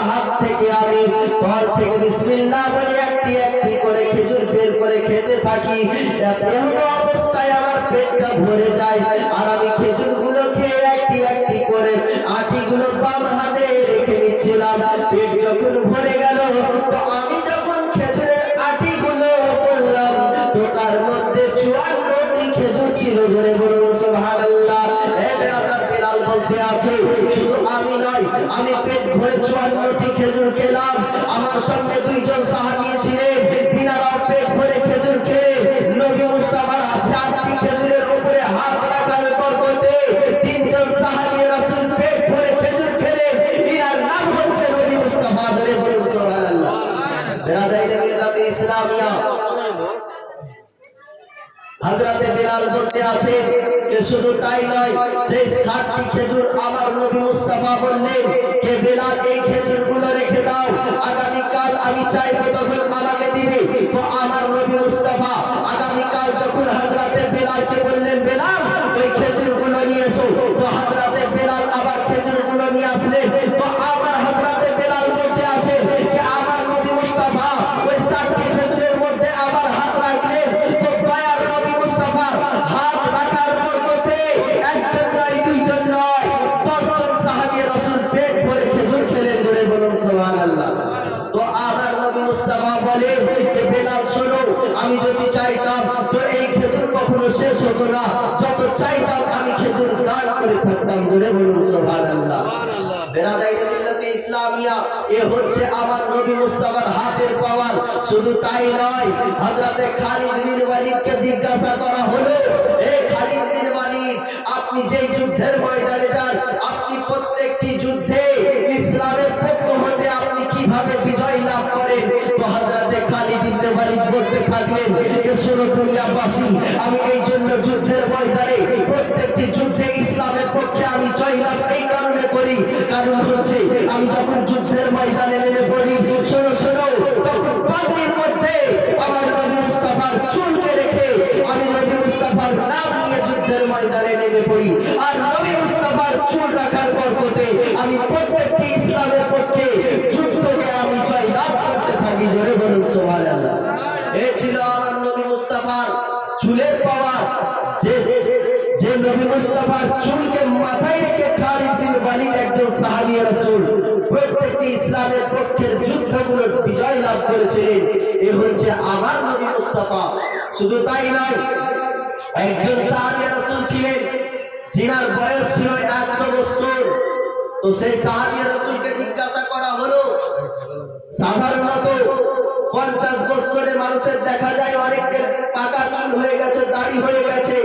হাত থেকে আমি ঘর থেকে বিসমিল্লাহ বলে একটি একটি করে খেজুর বের করে খেতে থাকি। এমন অবস্থায় আমার পেটটা ভরে যায় আর আমি খেজুরগুলো খেয়ে একটি একটি করে আটিগুলো বাম হাতে রেখে নিচ্ছিলাম। পেট যখন ভরে গেল তো আমি যখন খেজুরের আটিগুলো করলাম তো তার মধ্যে 54টি খেজুর ছিল। বলে বলুন সুবহানাল্লাহ। বেলাল বলতে আছে শুধু আমি নয়, আমি পেট ভরে 54টি খেজুর খেলাম। আমার সঙ্গে দুইজন সাহাবী ছিলেন, তিনারাও পেট ভরে খেজুর খেয়ে নবী মুস্তাফার 4টি খেজুরের উপরে হাত রাখার বরকতে তিনজন সাহাবী রাসূল পেট ভরে খেজুর খেলেন। ইনার নাম হচ্ছে নবী মুস্তাফা। ধরে বলুন সুবহানাল্লাহ। বিরাদাইনে মিল্লাতে ইসলামিয়া হযরতে বেলাল বলতে আছে যে শুধু তাই নয়, সেই 60টি খেজুর আমার নবী মুস্তাফা বললেন যে বেলাল এই খেজুরগুলো রেখে দাও, আগামী কাল আমি চাইবো তখন আমাকে দিবে। তো আমার নবী মুস্তাফা আগামী কাল যখন হযরতে বেলালকে বললেন বেলাল ওই খেজুরগুলো নিয়ে এসো, তো হযরতে বেলাল আবার খেজুরগুলো নিয়ে আসলেন। তো আমার হযরতে বেলাল বলতে আছে যে আমার নবী মুস্তাফা ওই 60টি খেজুরের মধ্যে আবার হাত রাখলেন। তো দয়ার নবী মুস্তাফা হাত রাখার বরকতে একজন নয়, দুইজন নয়, 10 জন সাহাবী রাসূল পেট ভরে খেজুর খেলেন। ধরে বলুন সুবহানাল্লাহ। তো আমার নবী মুস্তাফা বলেন যে বেলাল শোনো, আমি যদি চাইতাম তো এই খেজুর কখনো শেষ হতো না, যত চাইতাম আমি খেজুর দান করে থাকতাম। ধরে বলুন সুবহানাল্লাহ। বিরাদাইনে মিল্লাতে ইসলামিয়া এ হচ্ছে আমার নবী মুস্তাফার হাতের পাওয়ার। শুধু তাই নয়, হযরতে খালিদ বিন ওয়ালিদকে জিজ্ঞাসা করা হলো, এ খালিদ বিন ওয়ালিদ আপনি যেই যুদ্ধের ময়দানে যান আপনি প্রত্যেকটি যুদ্ধে ইসলামের পক্ষ হতে আপনি কিভাবে বিজয় লাভ করেন? তো হযরতে খালিদ বিন ওয়ালিদ বলতে থাকলেন যে শোনো দুনিয়াবাসী, আমি এই জন্য যুদ্ধের ময়দানে প্রত্যেকটি যুদ্ধে ইসলামের পক্ষে আমি জয়লাভ এই কারণে করি, কারণ হচ্ছে আমি যখন যুদ্ধের ময়দানে নেমে পড়ি, শোনো শোনো, তখন পানির মধ্যে আমার নবী মুস্তাফার চুলকে রেখে আমি নবী মুস্তাফার নাম নিয়ে যুদ্ধের ময়দানে নেমে পড়ি। আর নবী মুস্তাফার চুল রাখার বরকতে আমি প্রত্যেকটি ইসলামের পক্ষে যুদ্ধকে আমি জয়লাভ করতে থাকি। জোরে বলুন সুবহানাল্লাহ। এই ছিল আমার নবী মুস্তাফার চুলের পাওয়ার। যে নবী মুস্তাফার চুলকে মাথায় রেখে খালিদ বিন ওয়ালিদ একজন সাহাবী রাসূল প্রত্যেকটি ইসলামের পক্ষের যুদ্ধগুলোর বিজয় লাভ করেছিলেন। এ হচ্ছে আমার নবী মুস্তাফা। শুধু তাই নয়, একজন সাহাবী রাসূল ছিলেন যিনার বয়স ছিল 100 বছর। তো সেই সাহাবী রাসূলকে জিজ্ঞাসা করা হলো, সাধারণত 50 বছরে মানুষের দেখা যায় অনেকের পাকা চুল হয়ে গেছে, দাড়ি হয়ে গেছে,